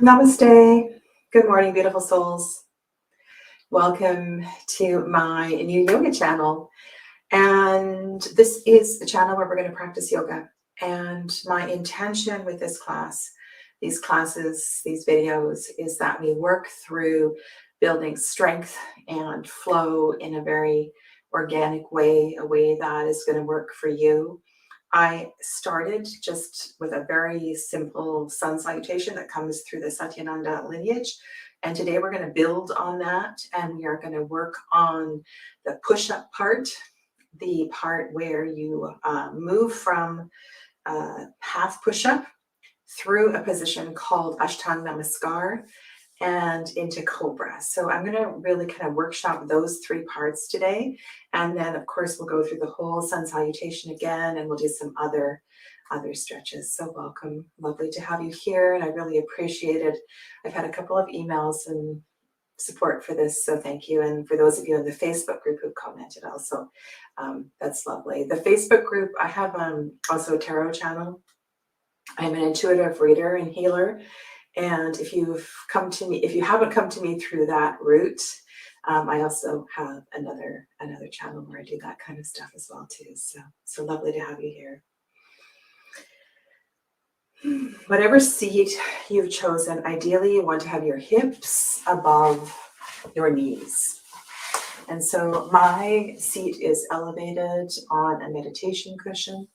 Namaste. Good morning, beautiful souls. Welcome to my new yoga channel. And this is the channel where we're going to practice yoga. And my intention with this class, these classes, these videos, is that we work through building strength and flow in a very organic way, a way that is going to work for you. I started just with a very simple sun salutation that comes through the Satyananda lineage. And today we're going to build on that, and we are going to work on the push-up part, the part where you move from half push-up through a position called Ashtanga Namaskar and into Cobra. So I'm going to really kind of workshop those three parts today. And then of course we'll go through the whole sun salutation again, and we'll do some other stretches. So welcome. Lovely to have you here. And I really appreciate it. I've had a couple of emails and support for this. So thank you. And for those of you in the Facebook group who've commented also, that's lovely. The Facebook group, I have also a tarot channel. I'm an intuitive reader and healer. And if you haven't come to me through that route, I also have another channel where I do that kind of stuff as well too. So lovely to have you here. Whatever seat you've chosen, ideally you want to have your hips above your knees. And so my seat is elevated on a meditation cushion.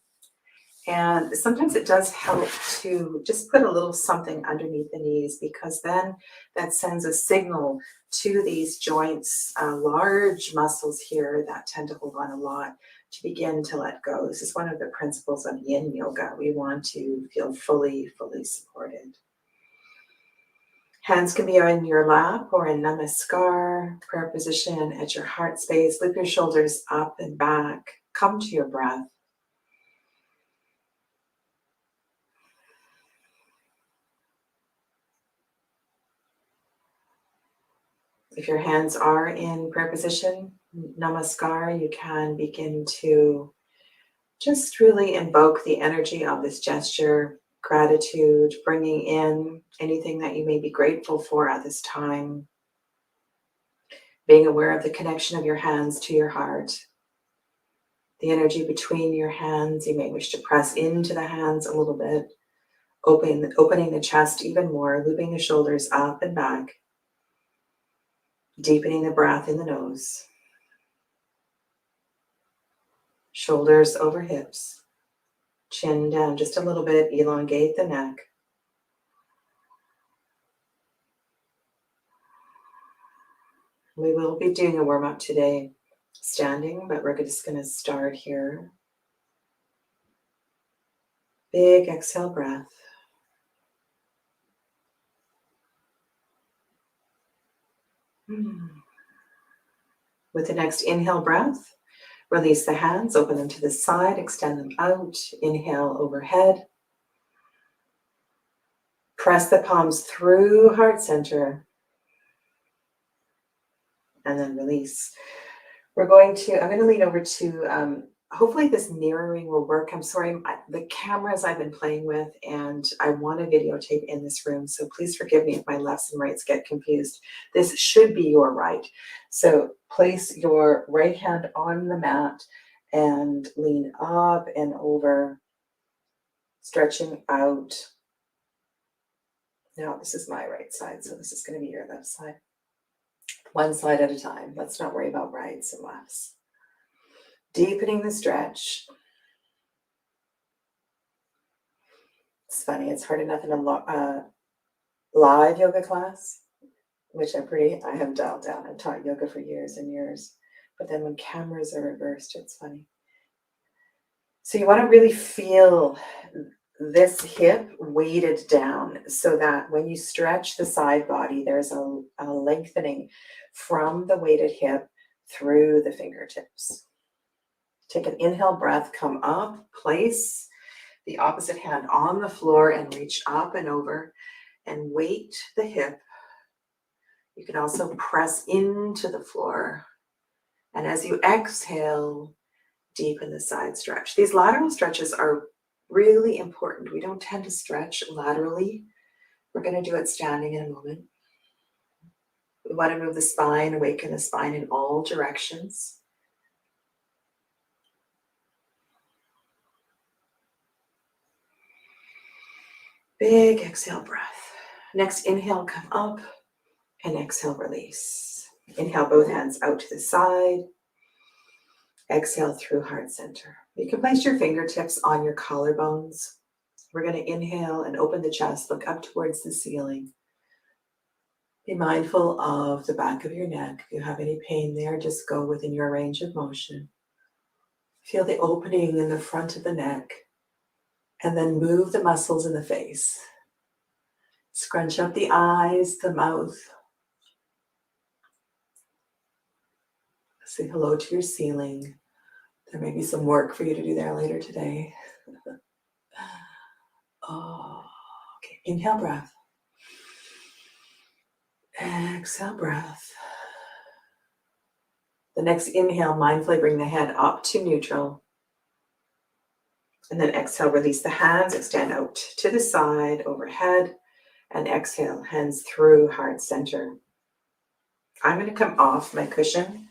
And sometimes it does help to just put a little something underneath the knees, because then that sends a signal to these joints, large muscles here that tend to hold on a lot, to begin to let go. This is one of the principles of yin yoga. We want to feel fully supported. Hands can be in your lap or in Namaskar, prayer position at your heart space. Lift your shoulders up and back. Come to your breath. If your hands are in prayer position, Namaskar, you can begin to just really invoke the energy of this gesture, gratitude, bringing in anything that you may be grateful for at this time, being aware of the connection of your hands to your heart, the energy between your hands. You may wish to press into the hands a little bit, opening the chest even more, looping the shoulders up and back. Deepening the breath in the nose. Shoulders over hips. Chin down just a little bit. Elongate the neck. We will be doing a warm-up today standing, but we're just going to start here. Big exhale breath. With the next inhale breath, release the hands, open them to the side, extend them out. Inhale overhead. Press the palms through heart center. And then release. I'm going to lean over to, hopefully this mirroring will work. I'm sorry, the cameras I've been playing with, and I want to videotape in this room. So please forgive me if my lefts and rights get confused. This should be your right. So place your right hand on the mat and lean up and over, stretching out. Now this is my right side, so this is going to be your left side. One side at a time. Let's not worry about rights and lefts. Deepening the stretch. It's funny, it's hard enough in a live yoga class, which I have dialed down. I've taught yoga for years and years. But then when cameras are reversed, it's funny. So you want to really feel this hip weighted down, so that when you stretch the side body, there's a lengthening from the weighted hip through the fingertips. Take an inhale breath, come up, place the opposite hand on the floor and reach up and over and weight the hip. You can also press into the floor. And as you exhale, deepen the side stretch. These lateral stretches are really important. We don't tend to stretch laterally We're going to do it standing in a moment. We want to move the spine, awaken the spine in all directions. Big exhale breath. Next inhale, come up, and exhale, release. Inhale, both hands out to the side. Exhale through heart center. You can place your fingertips on your collarbones. We're going to inhale and open the chest, look up towards the ceiling. Be mindful of the back of your neck. If you have any pain there, just go within your range of motion. Feel the opening in the front of the neck, and then move the muscles in the face. Scrunch up the eyes, the mouth. Say hello to your ceiling. There may be some work for you to do there later today. Oh, okay. Inhale, breath. Exhale, breath. The next inhale, mindfully bring the head up to neutral. And then exhale, release the hands, extend out to the side, overhead. And exhale, hands through heart center. I'm going to come off my cushion.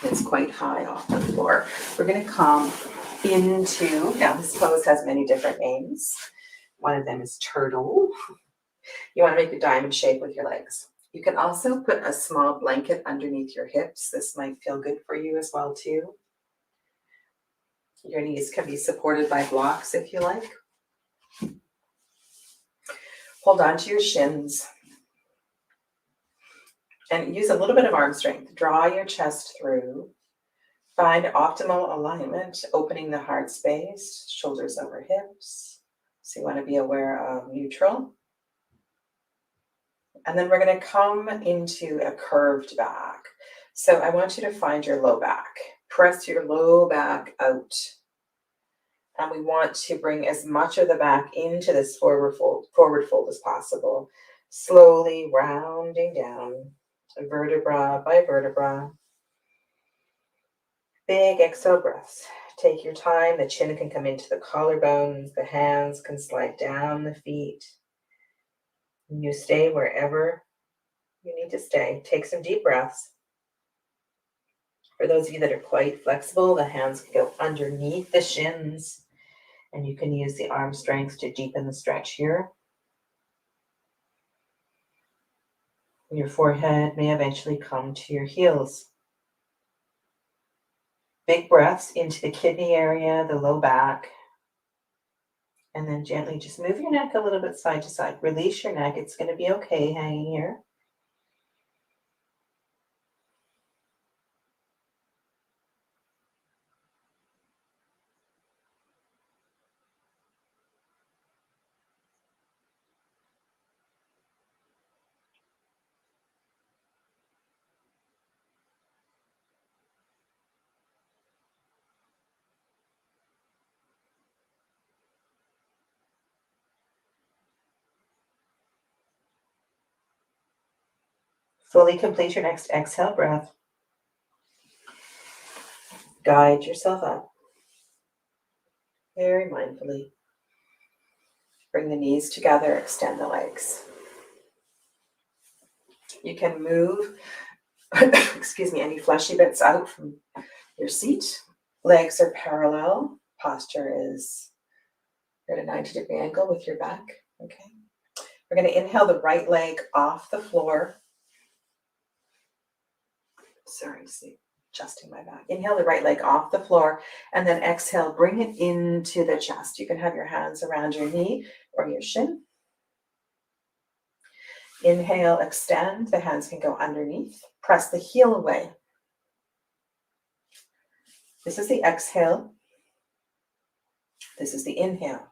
It's quite high off the floor. We're going to come into, now this pose has many different names. One of them is turtle. You want to make a diamond shape with your legs. You can also put a small blanket underneath your hips. This might feel good for you as well too. Your knees can be supported by blocks if you like. Hold on to your shins. And use a little bit of arm strength. Draw your chest through. Find optimal alignment, opening the heart space, shoulders over hips. So you want to be aware of neutral. And then we're going to come into a curved back. So I want you to find your low back. Press your low back out. And we want to bring as much of the back into this forward fold as possible. Slowly rounding down, vertebra by vertebra. Big exhale breaths. Take your time. The chin can come into the collarbones. The hands can slide down the feet. You stay wherever you need to stay. Take some deep breaths. For those of you that are quite flexible, the hands can go underneath the shins, and you can use the arm strength to deepen the stretch here. Your forehead may eventually come to your heels. Big breaths into the kidney area, the low back. And then gently just move your neck a little bit side to side. Release your neck. It's going to be okay hanging here. Fully complete your next exhale breath. Guide yourself up. Very mindfully. Bring the knees together, extend the legs. You can move, any fleshy bits out from your seat. Legs are parallel. Posture is at a 90-degree angle with your back. Okay. We're going to inhale the right leg off the floor. Adjusting my back. Inhale the right leg off the floor, and then exhale, bring it into the chest. You can have your hands around your knee or your shin. Inhale, extend. The hands can go underneath. Press the heel away. This is the exhale. This is the inhale.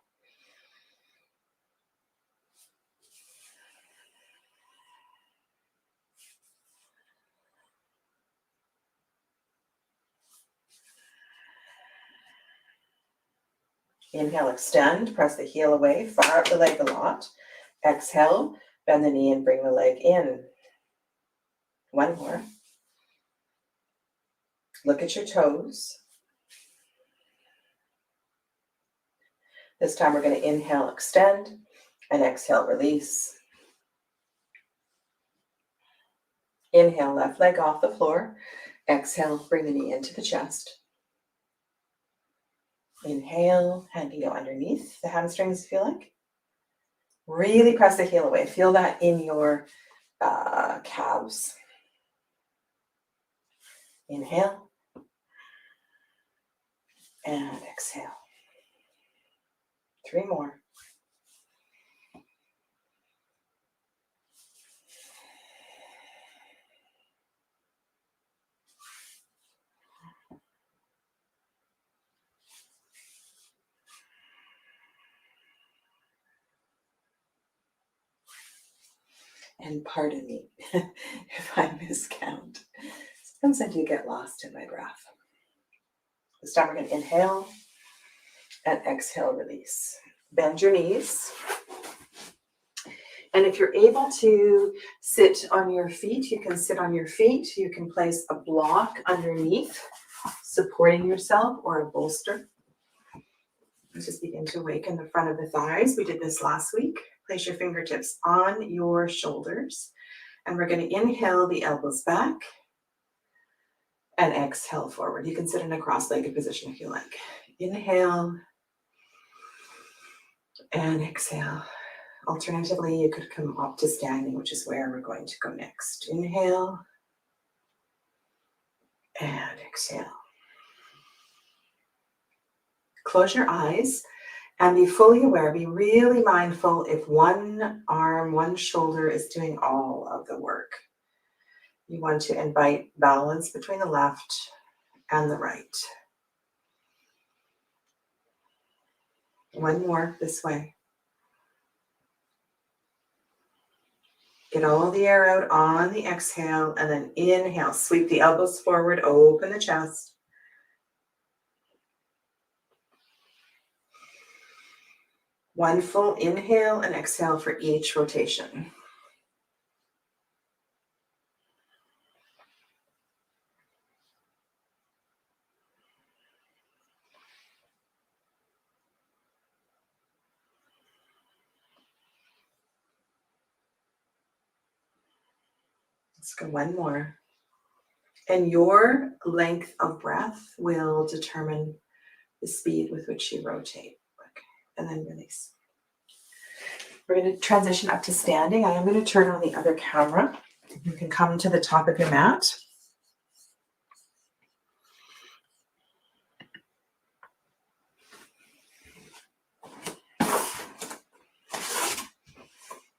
Inhale, extend, press the heel away, far up the leg a lot. Exhale, bend the knee and bring the leg in. One more. Look at your toes. This time we're going to inhale, extend, And exhale, release. Inhale, left leg off the floor. Exhale, bring the knee into the chest. Inhale, hand can go underneath the hamstrings if you like. Really press the heel away. Feel that in your calves. Inhale. And exhale. 3 more. And pardon me if I miscount. Sometimes I do get lost in my breath. This time we're going to inhale and exhale, release. Bend your knees. And if you're able to sit on your feet, you can sit on your feet. You can place a block underneath, supporting yourself, or a bolster. Let's just begin to awaken the front of the thighs. We did this last week. Place your fingertips on your shoulders. And we're going to inhale the elbows back and exhale forward. You can sit in a cross-legged position if you like. Inhale and exhale. Alternatively, you could come up to standing, which is where we're going to go next. Inhale and exhale. Close your eyes and be fully aware. Be really mindful if one arm, one shoulder is doing all of the work. You want to invite balance between the left and the right. One more this way. Get all the air out on the exhale and then inhale. Sweep the elbows forward, open the chest. One full inhale and exhale for each rotation. Let's go one more. And your length of breath will determine the speed with which you rotate. Okay. And then release. We're going to transition up to standing. I am going to turn on the other camera. You can come to the top of your mat.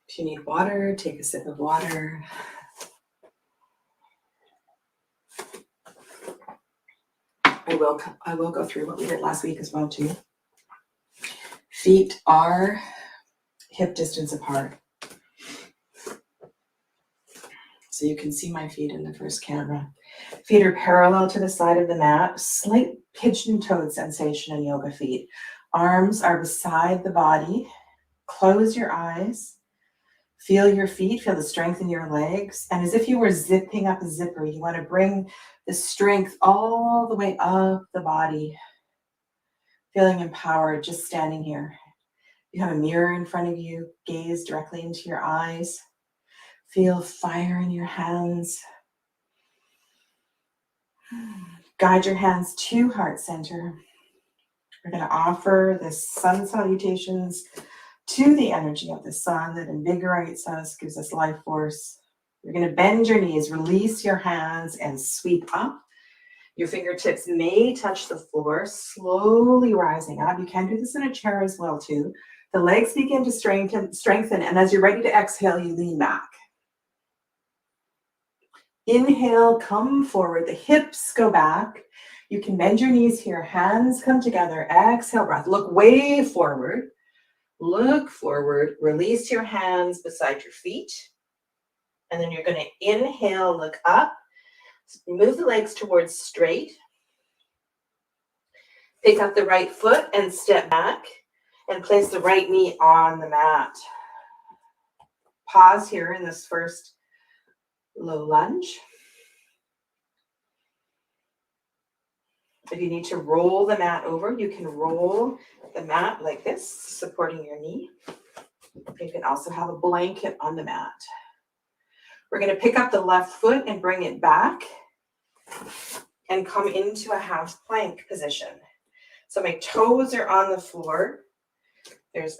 If you need water, take a sip of water. I will go through what we did last week as well too. Feet are hip distance apart. So you can see my feet in the first camera. Feet are parallel to the side of the mat. Slight pigeon-toed sensation in yoga feet. Arms are beside the body. Close your eyes. Feel your feet, feel the strength in your legs. And as if you were zipping up a zipper, you want to bring the strength all the way up the body. Feeling empowered, just standing here. You have a mirror in front of you. Gaze directly into your eyes. Feel fire in your hands. Guide your hands to heart center. We're going to offer the sun salutations to the energy of the sun that invigorates us, gives us life force. You're going to bend your knees, release your hands, and sweep up. Your fingertips may touch the floor, slowly rising up. You can do this in a chair as well too. The legs begin to strengthen, and as you're ready to exhale, you lean back. Inhale, come forward. The hips go back. You can bend your knees here. Hands come together. Exhale, breath. Look way forward. Look forward. Release your hands beside your feet. And then you're going to inhale, look up. Move the legs towards straight. Pick up the right foot and step back. And place the right knee on the mat. Pause here in this first low lunge. If you need to roll the mat over, you can roll the mat like this, supporting your knee. You can also have a blanket on the mat. We're going to pick up the left foot and bring it back and come into a half plank position. So my toes are on the floor. There's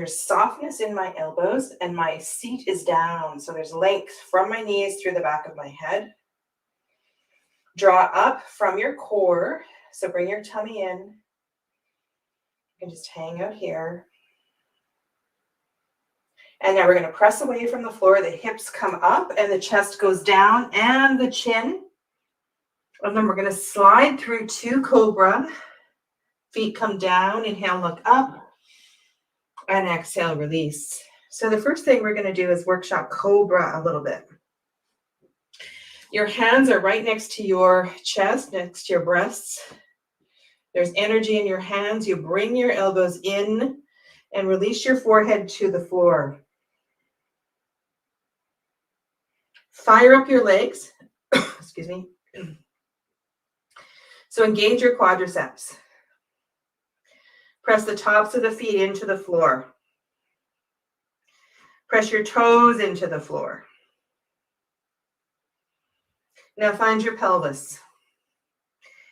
softness in my elbows and my seat is down. So there's length from my knees through the back of my head. Draw up from your core. So bring your tummy in. You can just hang out here. And now we're going to press away from the floor. The hips come up and the chest goes down and the chin. And then we're going to slide through to Cobra. Feet come down. Inhale, look up. And exhale, release. So the first thing we're going to do is workshop Cobra a little bit. Your hands are right next to your chest, next to your breasts. There's energy in your hands. You bring your elbows in and release your forehead to the floor. Fire up your legs. Excuse me. So engage your quadriceps. Press the tops of the feet into the floor. Press your toes into the floor. Now find your pelvis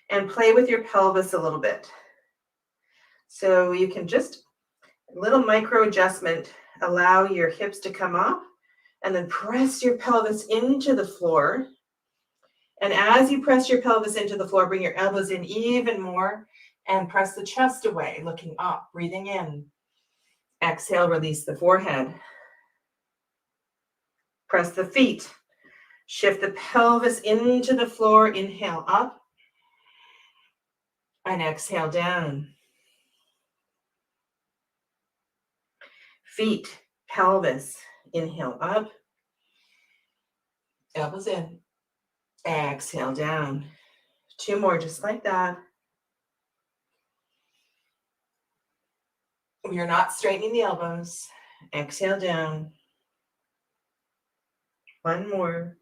and play with your pelvis a little bit. So you can just, a little micro adjustment, allow your hips to come up and then press your pelvis into the floor. And as you press your pelvis into the floor, bring your elbows in even more and press the chest away, looking up, breathing in. Exhale, release the forehead. Press the feet. Shift the pelvis into the floor. Inhale up and exhale down. Feet, pelvis. Inhale up. Elbows in. Exhale down. 2 more just like that. You're not straightening the elbows. Exhale down. 1 more.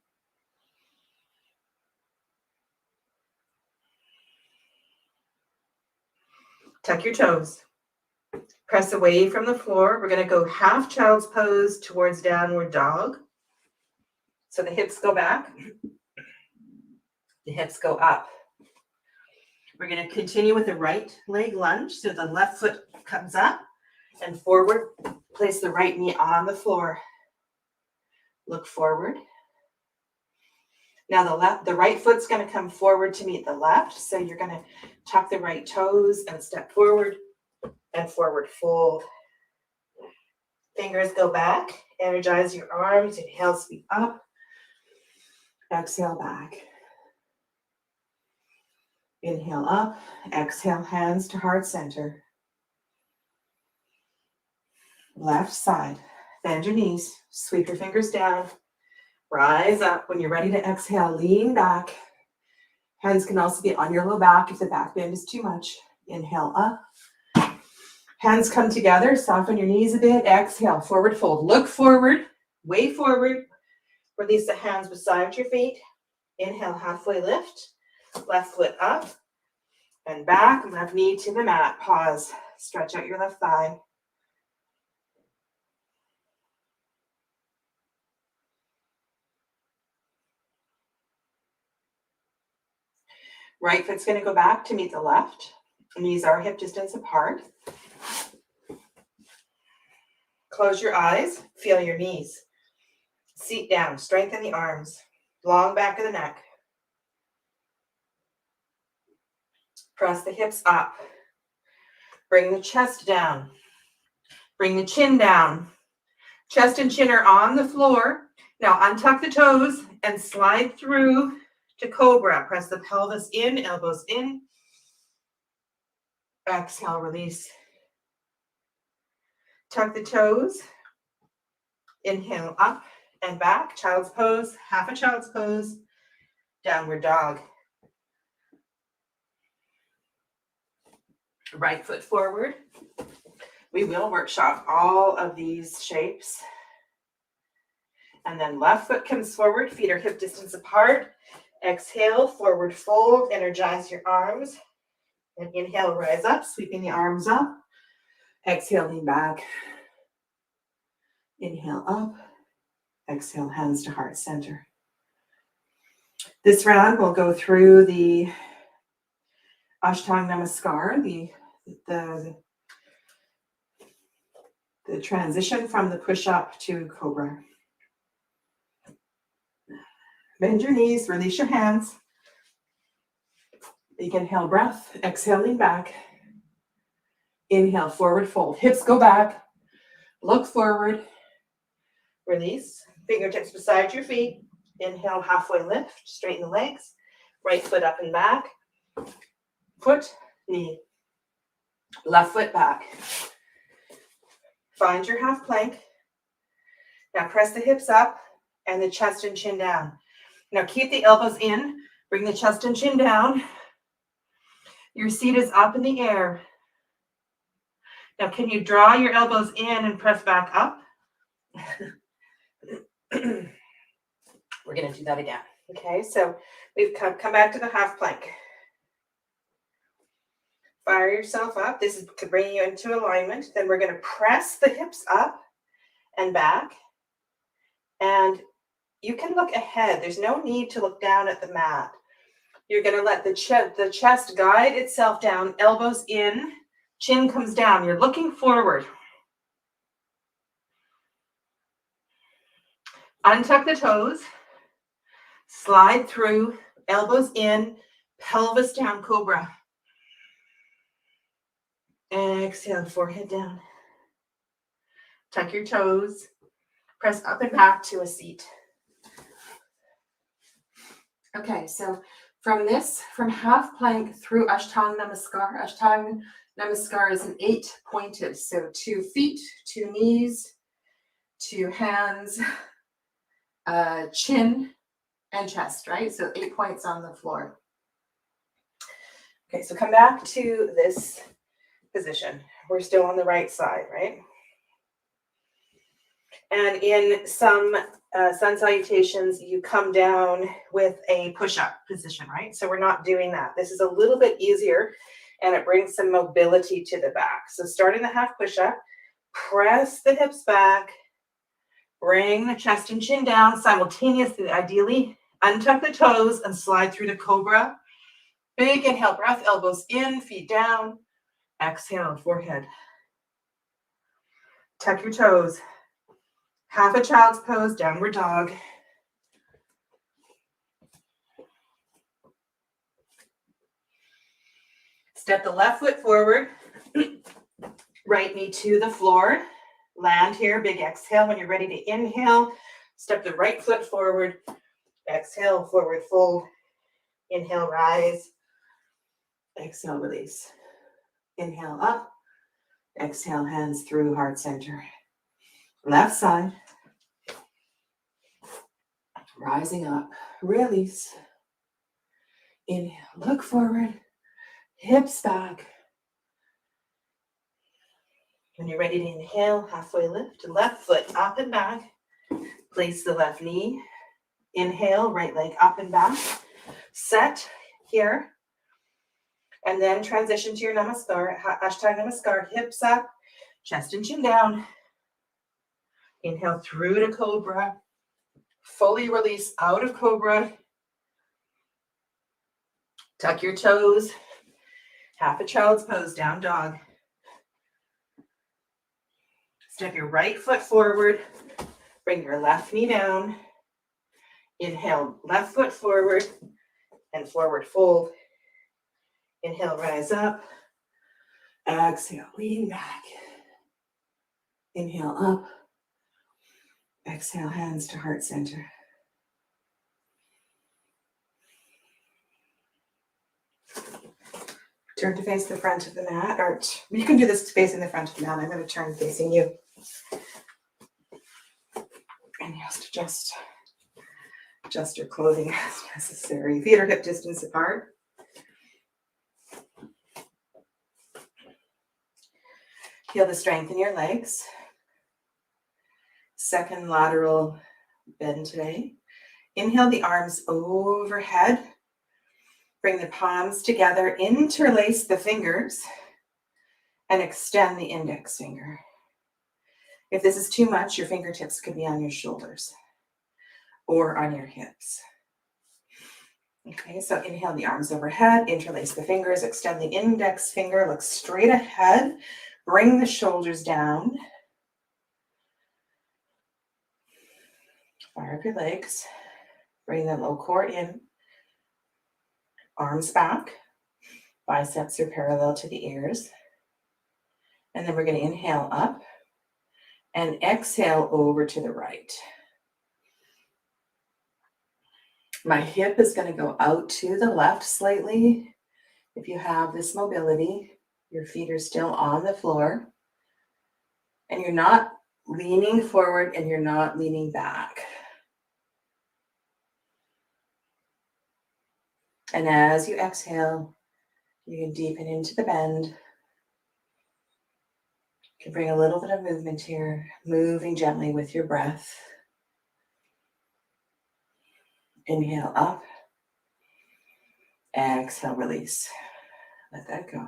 Tuck your toes. Press away from the floor. We're going to go half child's pose towards downward dog. So the hips go back. The hips go up. We're going to continue with the right leg lunge. So the left foot comes up and forward. Place the right knee on the floor. Look forward. Now the right foot's going to come forward to meet the left. So you're going to tuck the right toes and step forward and forward fold. Fingers go back. Energize your arms. Inhale, sweep up. Exhale back. Inhale up. Exhale, hands to heart center. Left side. Bend your knees. Sweep your fingers down. Rise up. When you're ready to exhale, lean back. Hands can also be on your low back if the back bend is too much. Inhale up. Hands come together. Soften your knees a bit. Exhale, forward fold. Look forward, way forward. Release the hands beside your feet. Inhale, halfway lift. Left foot up and back. Left knee to the mat. Pause. Stretch out your left thigh. Right foot's going to go back to meet the left. Knees are hip distance apart. Close your eyes. Feel your knees. Seat down. Strengthen the arms. Long back of the neck. Press the hips up. Bring the chest down. Bring the chin down. Chest and chin are on the floor. Now untuck the toes and slide through to Cobra. Press the pelvis in, elbows in. Exhale, release. Tuck the toes. Inhale up and back. Child's pose, half a child's pose. Downward dog. Right foot forward. We will workshop all of these shapes. And then left foot comes forward. Feet are hip distance apart. Exhale, forward fold. Energize your arms. And inhale, rise up, sweeping the arms up. Exhale, lean back. Inhale up. Exhale, hands to heart center. This round we'll go through the Ashtanga Namaskar, the transition from the push-up to Cobra. Bend your knees, release your hands. Big inhale, breath. Exhale, lean back. Inhale, forward fold. Hips go back. Look forward. Release. Fingertips beside your feet. Inhale, halfway lift. Straighten the legs. Right foot up and back. Foot, knee. Left foot back. Find your half plank. Now press the hips up and the chest and chin down. Now keep the elbows in. Bring the chest and chin down. Your seat is up in the air. Now can you draw your elbows in and press back up? We're going to do that again. Okay, so we've come back to the half plank. Fire yourself up. This is to bring you into alignment. Then we're going to press the hips up and back. And you can look ahead. There's no need to look down at the mat. You're going to let the chest guide itself down, elbows in, chin comes down. You're looking forward. Untuck the toes. Slide through, elbows in, pelvis down, Cobra. Exhale, forehead down. Tuck your toes. Press up and back to a seat. Okay, so from half plank through Ashtanga Namaskar. Ashtanga Namaskar is an 8-pointed. So 2 feet, 2 knees, 2 hands, chin, and chest, right? So 8 points on the floor. Okay, so come back to this position. We're still on the right side, right? And in some sun salutations, you come down with a push-up position, right? So we're not doing that. This is a little bit easier, and it brings some mobility to the back. So starting the half push-up, press the hips back, bring the chest and chin down simultaneously, ideally. Untuck the toes and slide through the Cobra. Big inhale, breath, elbows in, feet down. Exhale, forehead. Tuck your toes. Half a child's pose, downward dog. Step the left foot forward. Right knee to the floor. Land here, big exhale. When you're ready to inhale, step the right foot forward. Exhale, forward fold. Inhale, rise. Exhale, release. Inhale, up. Exhale, hands through heart center. Left side. Rising up. Release. Inhale, look forward. Hips back. When you're ready to inhale, halfway lift. Left foot up and back. Place the left knee. Inhale, right leg up and back. Set here. And then transition to your Namaskar, Ashtanga Namaskar. Hips up, chest and chin down. Inhale through to Cobra. Fully release out of Cobra. Tuck your toes. Half a child's pose, down dog. Step your right foot forward. Bring your left knee down. Inhale, left foot forward and forward fold. Inhale, rise up. Exhale, lean back. Inhale, up. Exhale, hands to heart center. Turn to face the front of the mat, or you can do this facing the front of the mat. I'm going to turn facing you. And just adjust your clothing as necessary. Feet are hip distance apart. Feel the strength in your legs. Second lateral bend today. Inhale the arms overhead. Bring the palms together, interlace the fingers, and extend the index finger. If this is too much, your fingertips could be on your shoulders or on your hips. Okay, so inhale the arms overhead, interlace the fingers, extend the index finger, look straight ahead, bring the shoulders down. Fire up your legs, bring the low core in, arms back, biceps are parallel to the ears. And then we're going to inhale up and exhale over to the right. My hip is going to go out to the left slightly. If you have this mobility, your feet are still on the floor and you're not leaning forward and you're not leaning back. And as you exhale, you can deepen into the bend. You can bring a little bit of movement here, moving gently with your breath. Inhale up. Exhale, release. Let that go.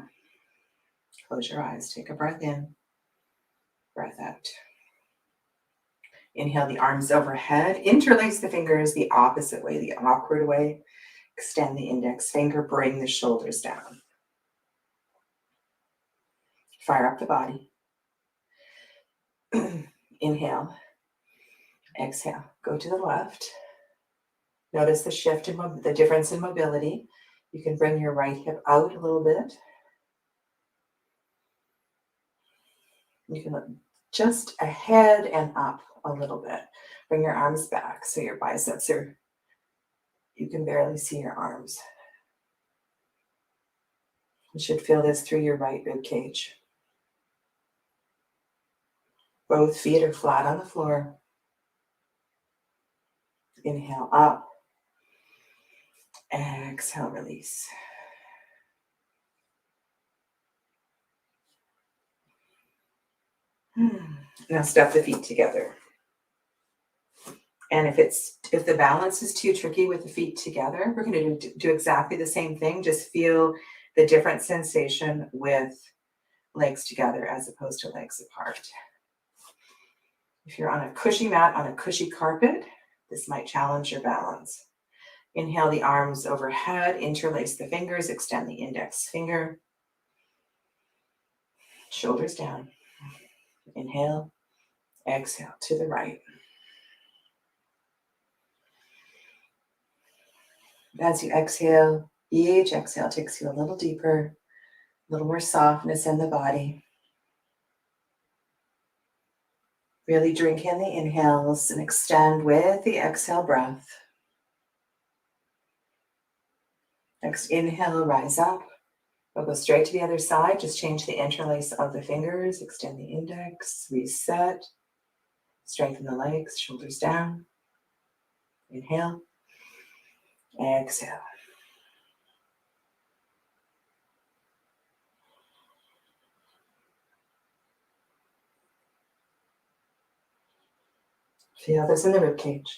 Close your eyes. Take a breath in, breath out. Inhale the arms overhead. Interlace the fingers the opposite way, the awkward way. Extend the index finger. Bring the shoulders down. Fire up the body. Inhale. Exhale. Go to the left. Notice the shift in the difference in mobility. You can bring your right hip out a little bit. You can look just ahead and up a little bit. Bring your arms back so your biceps are, you can barely see your arms. You should feel this through your right rib cage. Both feet are flat on the floor. Inhale up. Exhale, release. Now step the feet together. And if the balance is too tricky with the feet together, we're going to do exactly the same thing. Just feel the different sensation with legs together as opposed to legs apart. If you're on a cushy mat, on a cushy carpet, this might challenge your balance. Inhale the arms overhead, interlace the fingers, extend the index finger. Shoulders down. Inhale, exhale to the right. As you exhale, each exhale takes you a little deeper, a little more softness in the body. Really drink in the inhales and extend with the exhale breath. Next inhale, rise up. We'll go straight to the other side. Just change the interlace of the fingers. Extend the index. Reset. Strengthen the legs. Shoulders down. Inhale. Exhale. Feel this in the rib cage.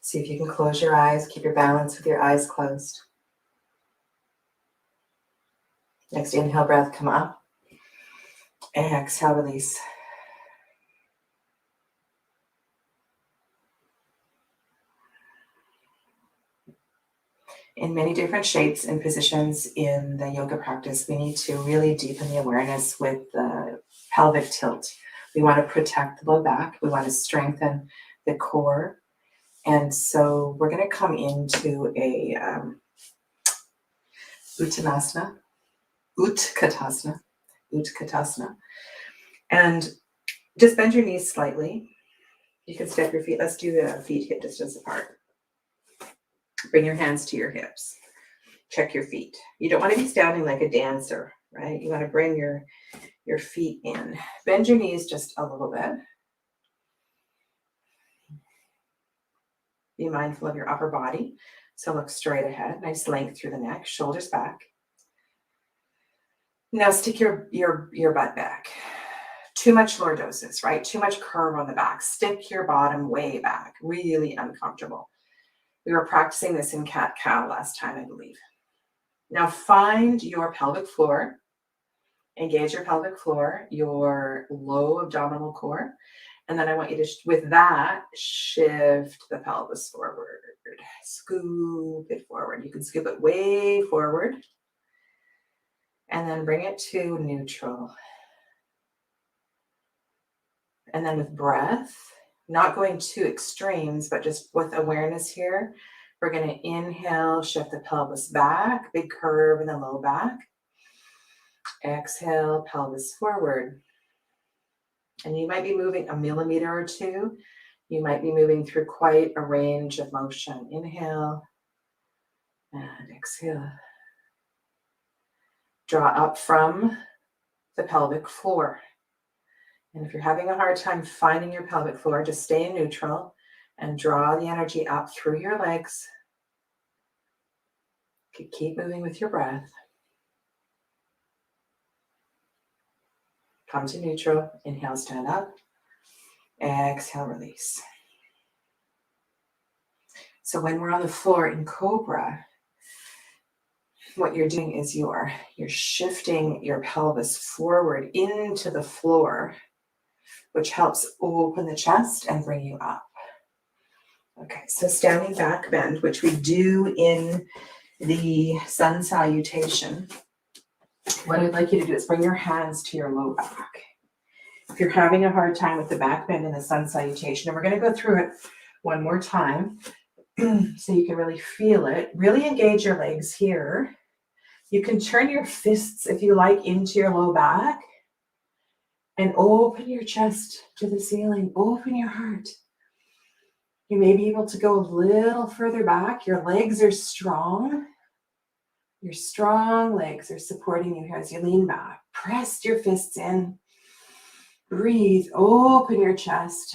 See if you can close your eyes. Keep your balance with your eyes closed. Next inhale, breath, come up. Exhale, release. In many different shapes and positions in the yoga practice, we need to really deepen the awareness with the pelvic tilt. We want to protect the low back. We want to strengthen the core. And so we're going to come into a Utkatasana. And just bend your knees slightly. You can step your feet. Let's do the feet hip distance apart. Bring your hands to your hips. Check your feet. You don't want to be standing like a dancer, right? You want to bring your feet in. Bend your knees just a little bit. Be mindful of your upper body. So look straight ahead. Nice length through the neck, shoulders back. Now stick your butt back. Too much lordosis, right? Too much curve on the back. Stick your bottom way back. Really uncomfortable. We were practicing this in cat-cow last time, I believe. Now find your pelvic floor. Engage your pelvic floor, your low abdominal core. And then I want you to, with that, shift the pelvis forward. Scoop it forward. You can scoop it way forward. And then bring it to neutral. And then with breath, not going to extremes, but just with awareness here, we're going to inhale, shift the pelvis back, big curve in the low back. Exhale, pelvis forward. And you might be moving a millimeter or two. You might be moving through quite a range of motion. Inhale and exhale. Draw up from the pelvic floor. And if you're having a hard time finding your pelvic floor, just stay in neutral and draw the energy up through your legs. Keep moving with your breath. Come to neutral. Inhale, stand up. Exhale, release. So when we're on the floor in Cobra, what you're doing is you're shifting your pelvis forward into the floor, which helps open the chest and bring you up. Okay, so standing back bend, which we do in the sun salutation. What I'd like you to do is bring your hands to your low back. If you're having a hard time with the back bend in the sun salutation, and we're going to go through it one more time so you can really feel it. Really engage your legs here. You can turn your fists, if you like, into your low back and open your chest to the ceiling. Open your heart. You may be able to go a little further back. Your legs are strong. Your strong legs are supporting you here as you lean back. Press your fists in. Breathe. Open your chest.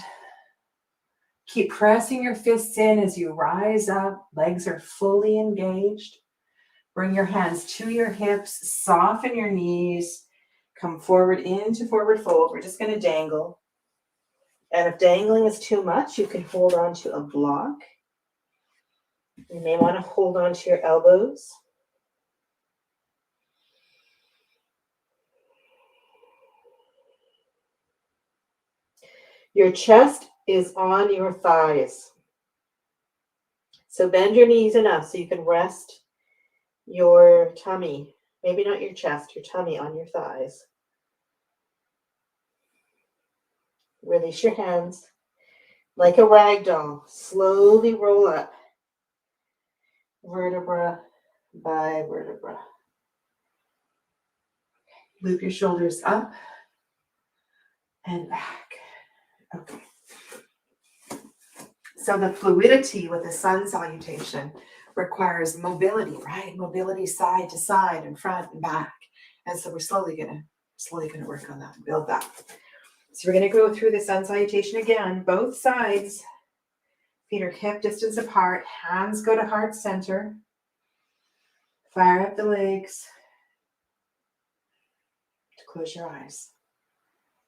Keep pressing your fists in as you rise up. Legs are fully engaged. Bring your hands to your hips. Soften your knees. Come forward into forward fold. We're just going to dangle. And if dangling is too much, you can hold on to a block. You may want to hold on to your elbows. Your chest is on your thighs. So bend your knees enough so you can rest your tummy, maybe not your chest, your tummy on your thighs. Release your hands like a rag doll. Slowly roll up, vertebra by vertebra. Loop your shoulders up and back. Okay. So the fluidity with the sun salutation requires mobility, right? Mobility side to side and front and back. And so we're slowly gonna work on that and build that. So we're gonna go through the sun salutation again, both sides. Feet are hip distance apart, hands go to heart center. Fire up the legs. Close your eyes.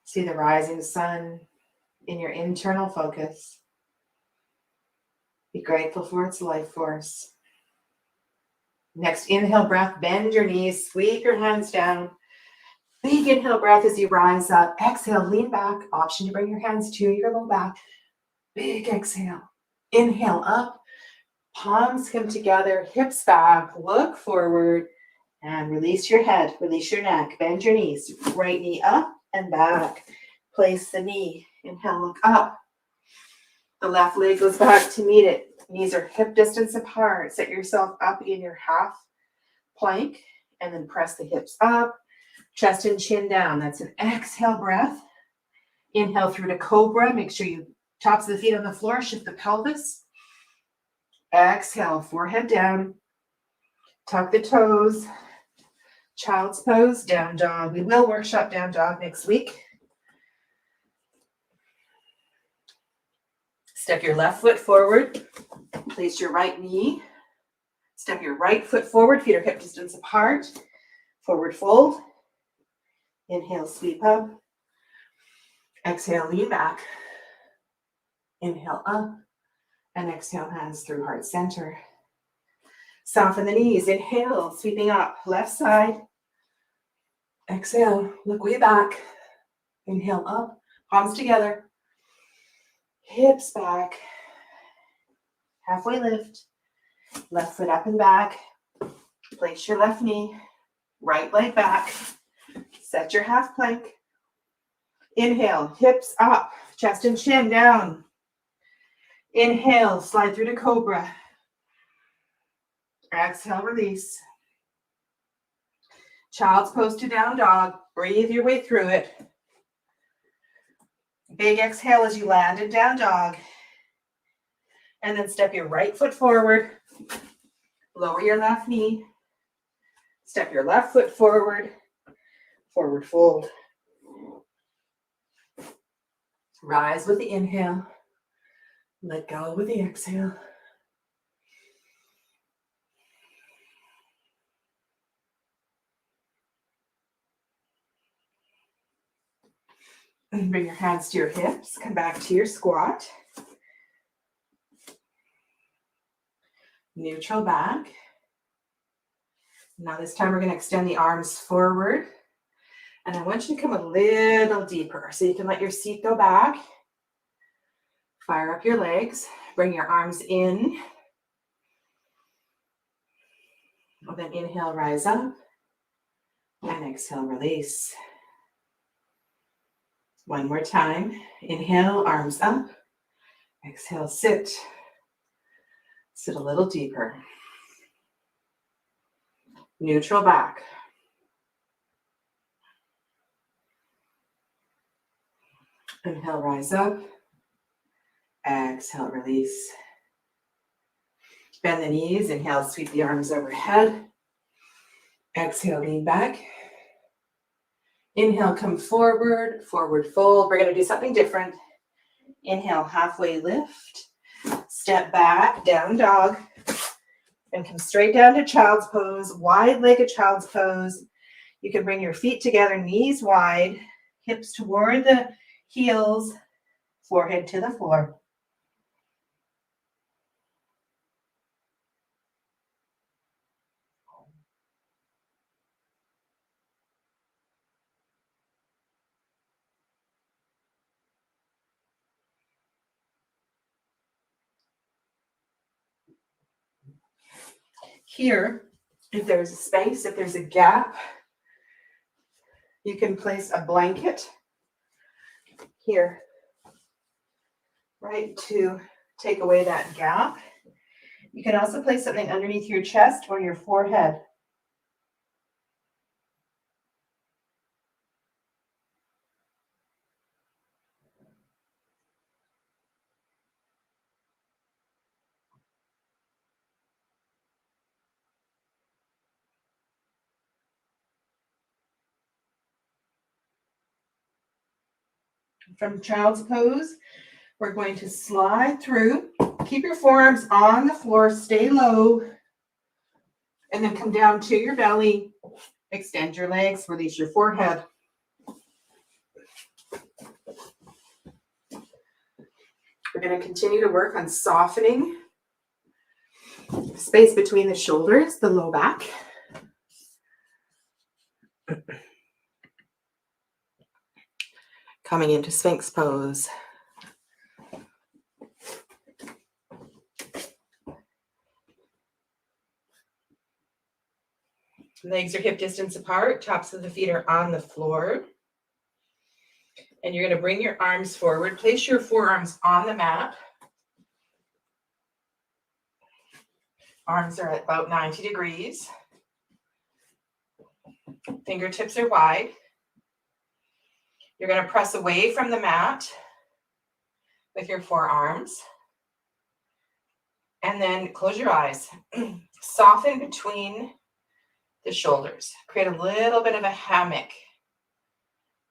See the rising sun in your internal focus. Be grateful for its life force. Next inhale breath, bend your knees, sweep your hands down. Big inhale breath as you rise up. Exhale, lean back. Option to bring your hands to your low back. Big exhale. Inhale up. Palms come together, hips back, look forward, and release your head, release your neck, bend your knees. Right knee up and back. Place the knee. Inhale, look up. The left leg goes back to meet it. Knees are hip distance apart. Set yourself up in your half plank and then press the hips up. Chest and chin down. That's an exhale breath. Inhale through to Cobra. Make sure you tops of the feet on the floor. Shift the pelvis. Exhale, forehead down. Tuck the toes. Child's pose, down dog. We will workshop down dog next week. Step your left foot forward. Place your right knee. Step your right foot forward. Feet are hip distance apart. Forward fold. Inhale, sweep up. Exhale, lean back. Inhale up. And exhale, hands through heart center. Soften the knees. Inhale, sweeping up, left side. Exhale, look way back. Inhale up, palms together. Hips back. Halfway lift. Left foot up and back. Place your left knee. Right leg back. Set your half plank. Inhale, hips up, chest and chin down. Inhale, slide through to Cobra. Exhale, release. Child's pose to down dog. Breathe your way through it. Big exhale as you land in down dog. And then step your right foot forward. Lower your left knee. Step your left foot forward. Forward fold. Rise with the inhale. Let go with the exhale. And bring your hands to your hips. Come back to your squat. Neutral back. Now this time we're going to extend the arms forward. And I want you to come a little deeper. So you can let your seat go back. Fire up your legs. Bring your arms in. And then inhale, rise up. And exhale, release. One more time. Inhale, arms up. Exhale, sit. Sit a little deeper. Neutral back. Inhale, rise up. Exhale, release. Bend the knees. Inhale, sweep the arms overhead. Exhale, lean back. Inhale, come forward, forward fold. We're going to do something different. Inhale, halfway lift. Step back, down dog. And come straight down to child's pose, wide-legged child's pose. You can bring your feet together, knees wide, hips toward the heels, forehead to the floor. Here, if there's a space, if there's a gap, you can place a blanket here, right, to take away that gap. You can also place something underneath your chest or your forehead. From child's pose, we're going to slide through. Keep your forearms on the floor, stay low, and then come down to your belly. Extend your legs, release your forehead. We're going to continue to work on softening the space between the shoulders, the low back. Coming into Sphinx pose. Legs are hip distance apart, tops of the feet are on the floor. And you're going to bring your arms forward. Place your forearms on the mat. Arms are at about 90 degrees. Fingertips are wide. You're going to press away from the mat with your forearms. And then close your eyes. Soften between the shoulders. Create a little bit of a hammock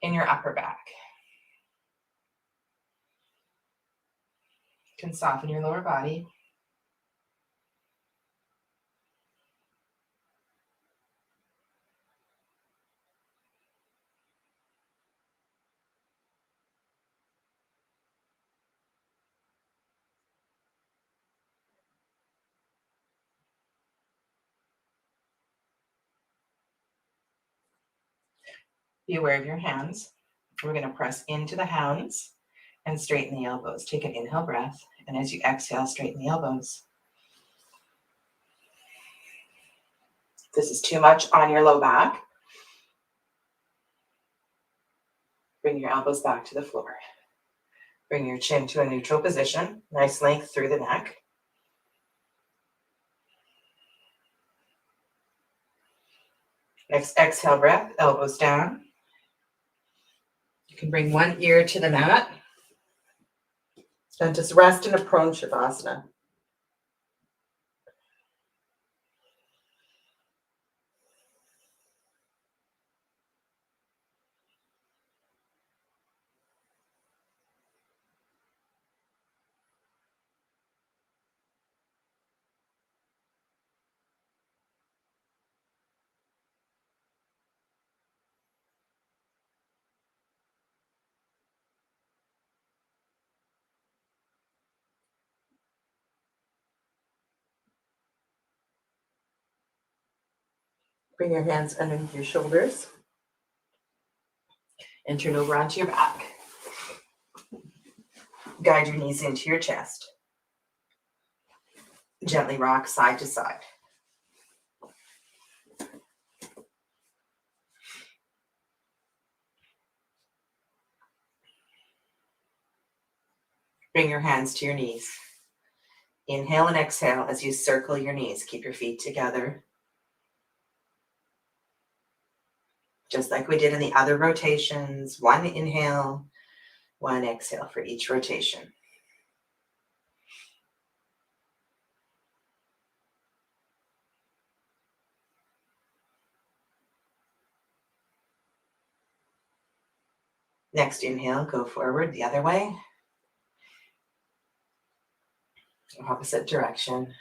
in your upper back. You can soften your lower body. Be aware of your hands. We're going to press into the hands and straighten the elbows. Take an inhale breath, and as you exhale, straighten the elbows. If this is too much on your low back, bring your elbows back to the floor. Bring your chin to a neutral position. Nice length through the neck. Next exhale breath, elbows down. You can bring one ear to the mat and just rest in a prone Shavasana. Bring your hands underneath your shoulders and turn over onto your back. Guide your knees into your chest. Gently rock side to side. Bring your hands to your knees. Inhale and exhale as you circle your knees. Keep your feet together. Just like we did in the other rotations. One inhale, one exhale for each rotation. Next inhale, go forward the other way. Opposite direction.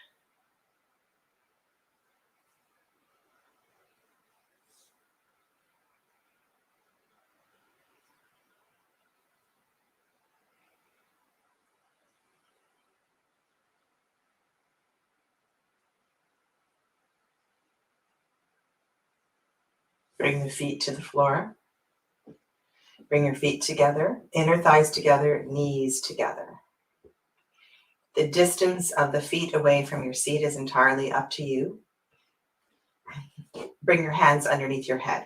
Bring the feet to the floor. Bring your feet together, inner thighs together, knees together. The distance of the feet away from your seat is entirely up to you. Bring your hands underneath your head.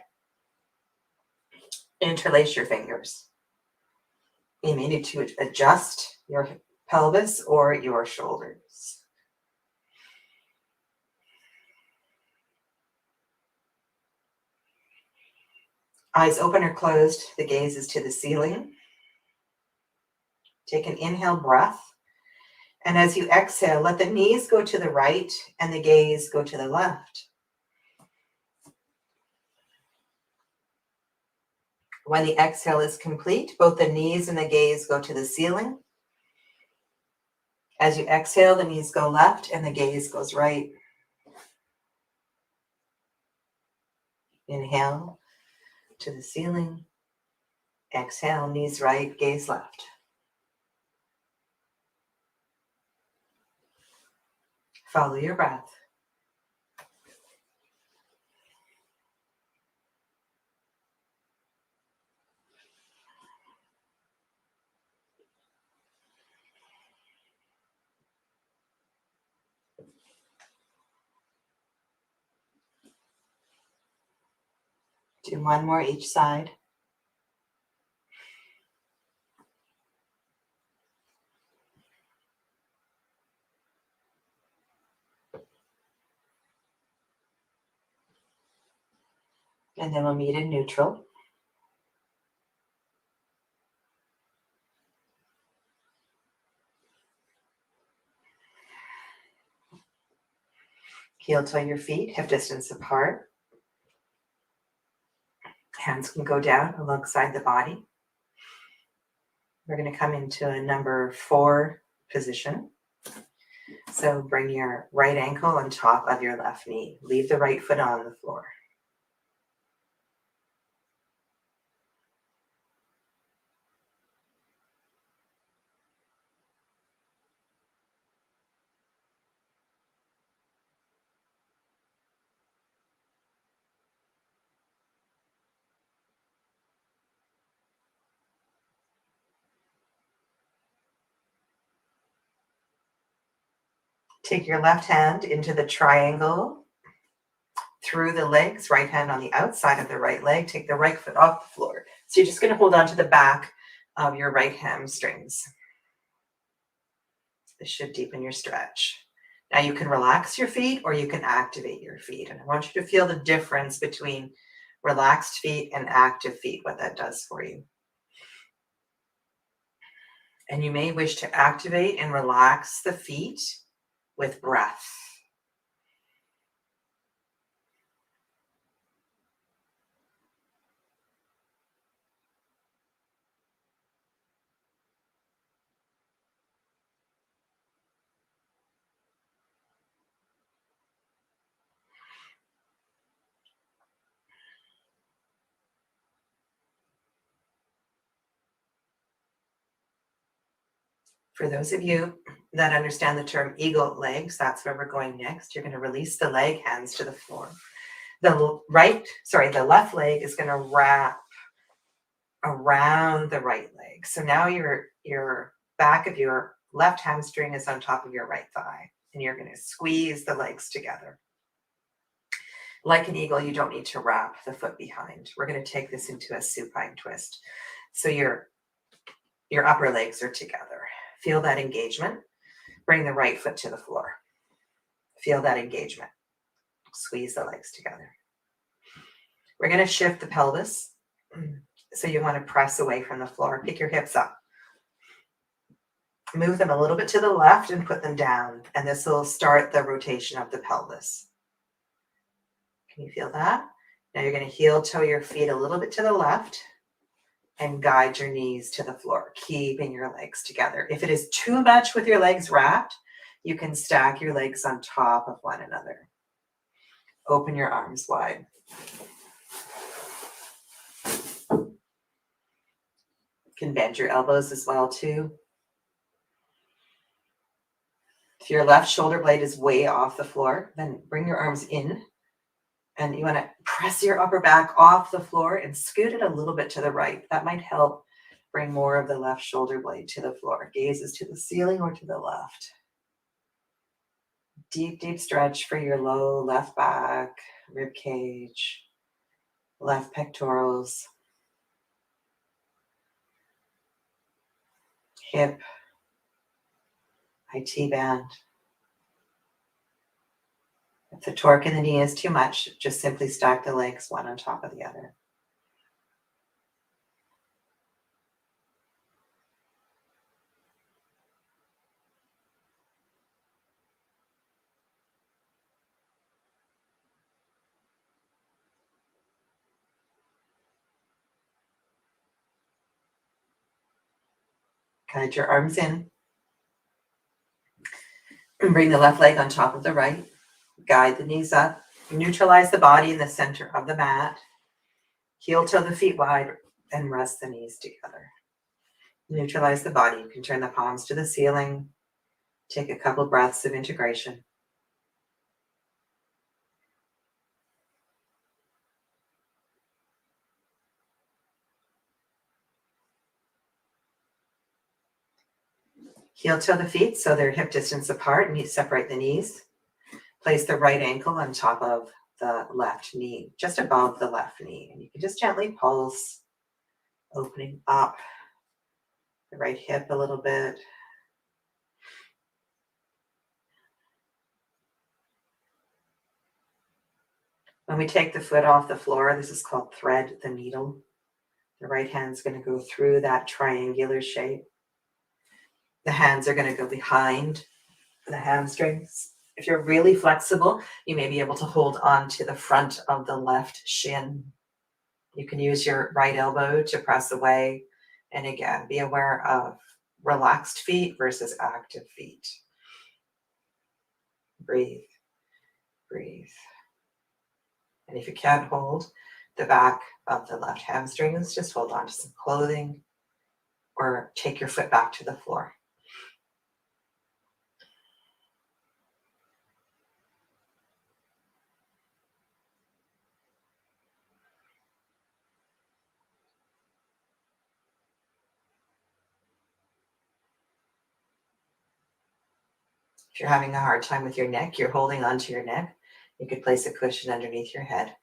Interlace your fingers. You may need to adjust your pelvis or your shoulders. Eyes open or closed, the gaze is to the ceiling. Take an inhale breath. And as you exhale, let the knees go to the right and the gaze go to the left. When the exhale is complete, both the knees and the gaze go to the ceiling. As you exhale, the knees go left and the gaze goes right. Inhale to the ceiling. Exhale, knees right, gaze left. Follow your breath. Do one more each side. And then we'll meet in neutral. Heel toe your feet, hip distance apart. Hands can go down alongside the body. We're going to come into a number 4 position. So bring your right ankle on top of your left knee. Leave the right foot on the floor. Take your left hand into the triangle through the legs, right hand on the outside of the right leg. Take the right foot off the floor. So you're just going to hold on to the back of your right hamstrings. This should deepen your stretch. Now you can relax your feet or you can activate your feet. And I want you to feel the difference between relaxed feet and active feet, what that does for you. And you may wish to activate and relax the feet with breath. For those of you that understand the term eagle legs, that's where we're going next. You're going to release the leg, hands to the floor. The left leg is going to wrap around the right leg. So now your back of your left hamstring is on top of your right thigh, and you're going to squeeze the legs together. Like an eagle, you don't need to wrap the foot behind. We're going to take this into a supine twist. So your upper legs are together. Feel that engagement. Bring the right foot to the floor. Feel that engagement. Squeeze the legs together. We're going to shift the pelvis. So you want to press away from the floor. Pick your hips up. Move them a little bit to the left and put them down. And this will start the rotation of the pelvis. Can you feel that? Now you're going to heel toe your feet a little bit to the left and guide your knees to the floor, keeping your legs together. If it is too much with your legs wrapped, you can stack your legs on top of one another. Open your arms wide. You can bend your elbows as well too. If your left shoulder blade is way off the floor, then bring your arms in. And you want to press your upper back off the floor and scoot it a little bit to the right. That might help bring more of the left shoulder blade to the floor. Gazes to the ceiling or to the left. Deep, deep stretch for your low left back, rib cage, left pectorals, hip, IT band. If the torque in the knee is too much, just simply stack the legs one on top of the other. Guide your arms in. And bring the left leg on top of the right. Guide the knees up. Neutralize the body in the center of the mat. Heel toe the feet wide and rest the knees together. Neutralize the body. You can turn the palms to the ceiling. Take a couple breaths of integration. Heel toe the feet so they're hip distance apart, and you separate the knees. Place the right ankle on top of the left knee, just above the left knee. And you can just gently pulse, opening up the right hip a little bit. When we take the foot off the floor, this is called thread the needle. The right hand's going to go through that triangular shape. The hands are going to go behind the hamstrings. If you're really flexible, you may be able to hold on to the front of the left shin. You can use your right elbow to press away. And again, be aware of relaxed feet versus active feet. Breathe, breathe. And if you can't hold the back of the left hamstrings, just hold on to some clothing or take your foot back to the floor. If you're having a hard time with your neck, you're holding onto your neck, you could place a cushion underneath your head.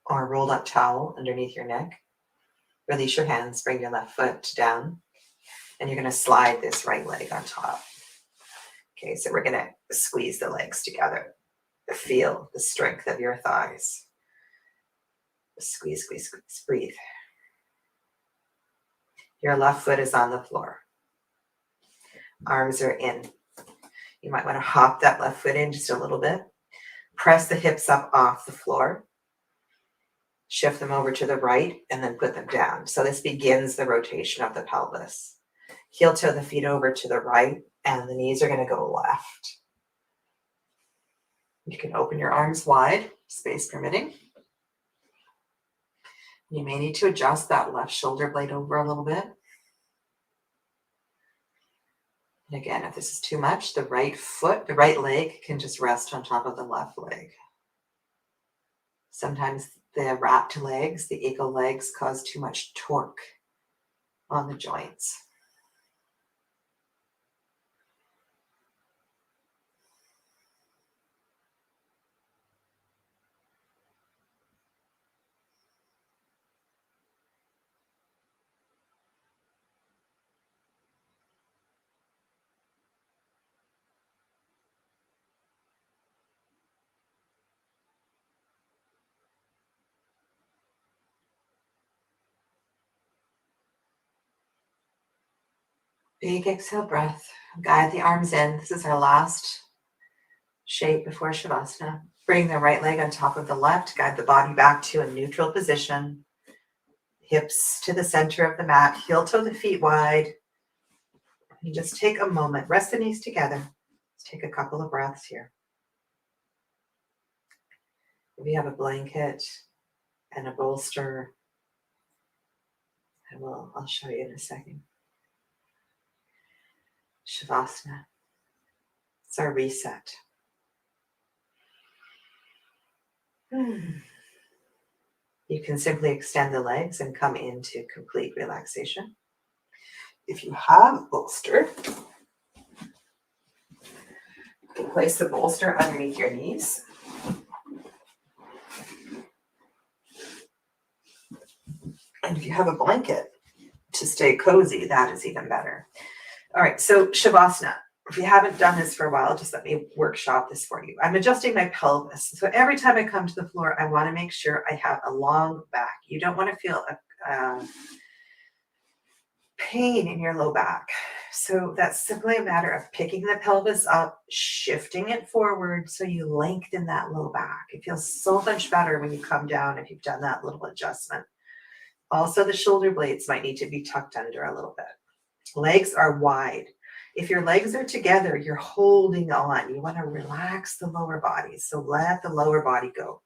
Or a rolled up towel underneath your neck. Release your hands, bring your left foot down, and you're going to slide this right leg on top. Okay, so we're going to squeeze the legs together. Feel the strength of your thighs. Squeeze, squeeze, squeeze, breathe. Your left foot is on the floor. Arms are in. You might want to hop that left foot in just a little bit. Press the hips up off the floor. Shift them over to the right and then put them down. So this begins the rotation of the pelvis. Heel toe the feet over to the right and the knees are going to go left. You can open your arms wide, space permitting. You may need to adjust that left shoulder blade over a little bit. And again, if this is too much, the right leg can just rest on top of the left leg. Sometimes the wrapped legs, the eagle legs, cause too much torque on the joints. Big exhale breath. Guide the arms in. This is our last shape before Shavasana. Bring the right leg on top of the left. Guide the body back to a neutral position. Hips to the center of the mat. Heel toe the feet wide. And just take a moment. Rest the knees together. Let's take a couple of breaths here. If you have a blanket and a bolster, I'll show you in a second. Shavasana. It's our reset. You can simply extend the legs and come into complete relaxation. If you have a bolster, you can place the bolster underneath your knees. And if you have a blanket to stay cozy, that is even better. All right, so Shavasana. If you haven't done this for a while, just let me workshop this for you. I'm adjusting my pelvis. So every time I come to the floor, I want to make sure I have a long back. You don't want to feel a pain in your low back. So that's simply a matter of picking the pelvis up, shifting it forward so you lengthen that low back. It feels so much better when you come down if you've done that little adjustment. Also, the shoulder blades might need to be tucked under a little bit. Legs are wide. If your legs are together, you're holding on. You want to relax the lower body. So let the lower body go.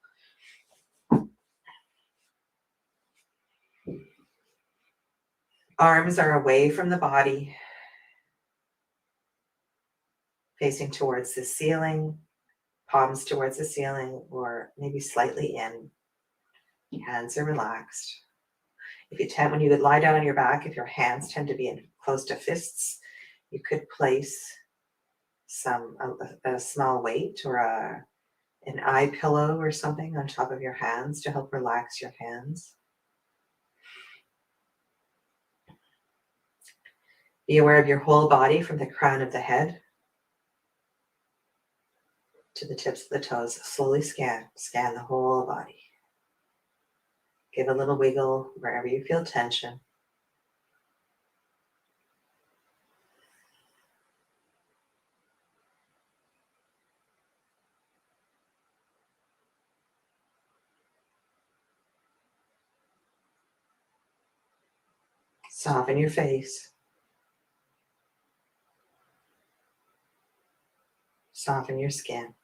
Arms are away from the body, facing towards the ceiling, palms towards the ceiling, or maybe slightly in. Hands are relaxed. When you would lie down on your back, if your hands tend to be in close to fists, you could place a small weight or an eye pillow or something on top of your hands to help relax your hands. Be aware of your whole body from the crown of the head to the tips of the toes. Slowly scan the whole body. Give a little wiggle wherever you feel tension. Soften your face. Soften your skin.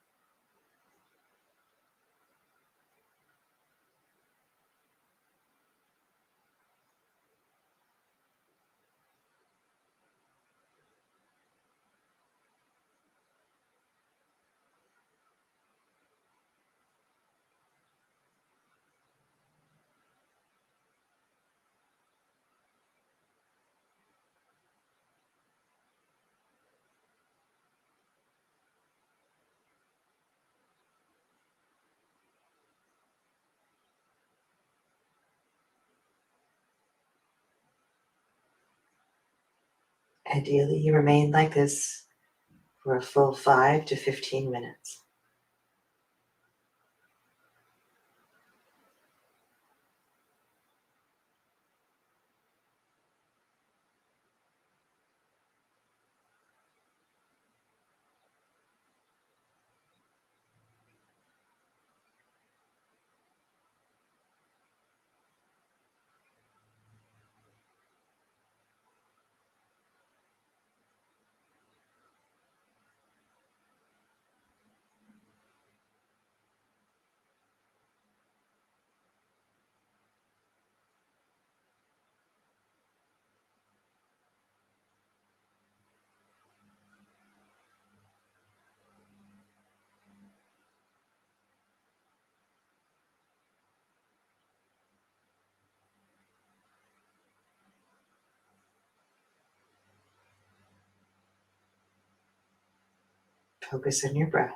Ideally, you remain like this for a full 5 to 15 minutes. Focus on your breath.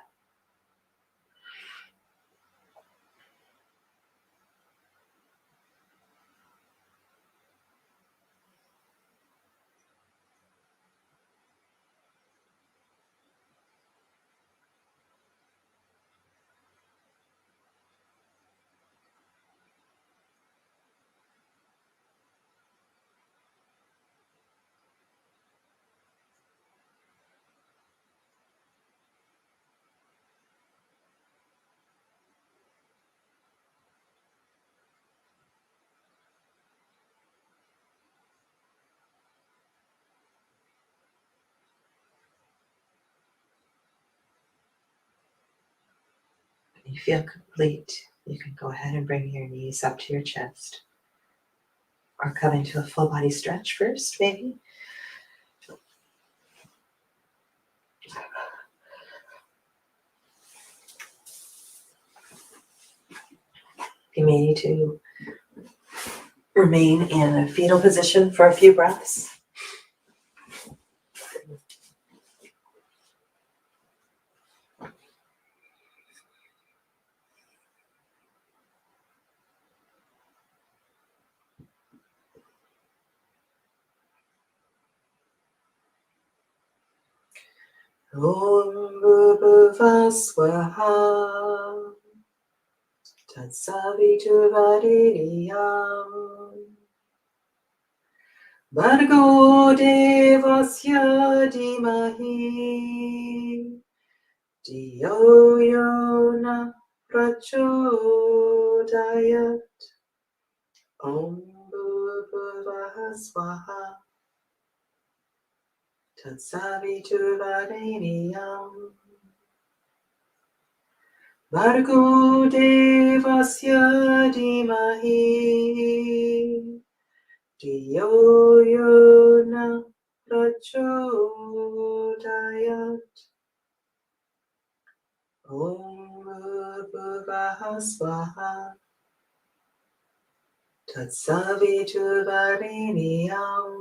When you feel complete, you can go ahead and bring your knees up to your chest. Or come into a full body stretch first, maybe. You may need to remain in a fetal position for a few breaths. Om Bhurva Swaha Tatsaviturvarenyam Bhargo Devasya Dhimahi Dhiyo Yona Prachodayat. Om Bhurva Swaha Tatsaviturvarenyam Bhargo Devasya Dhimahi Dhiyo Yona Prachodayat. Om Bhurva Swaha Tatsaviturvarenyam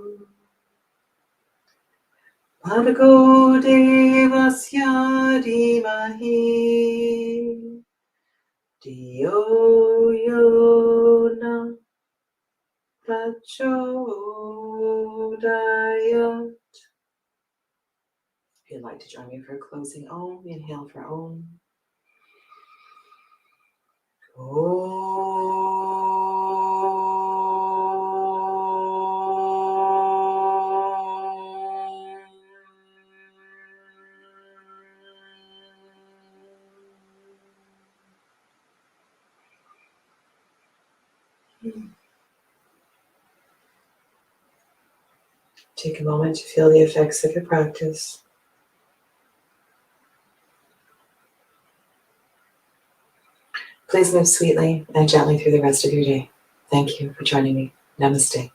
Bhargo Devasya Dhimahi Dhiyo Yona Prachodayat. If you'd like to join me for a closing Om, inhale for Om. Take a moment to feel the effects of your practice. Please move sweetly and gently through the rest of your day. Thank you for joining me. Namaste.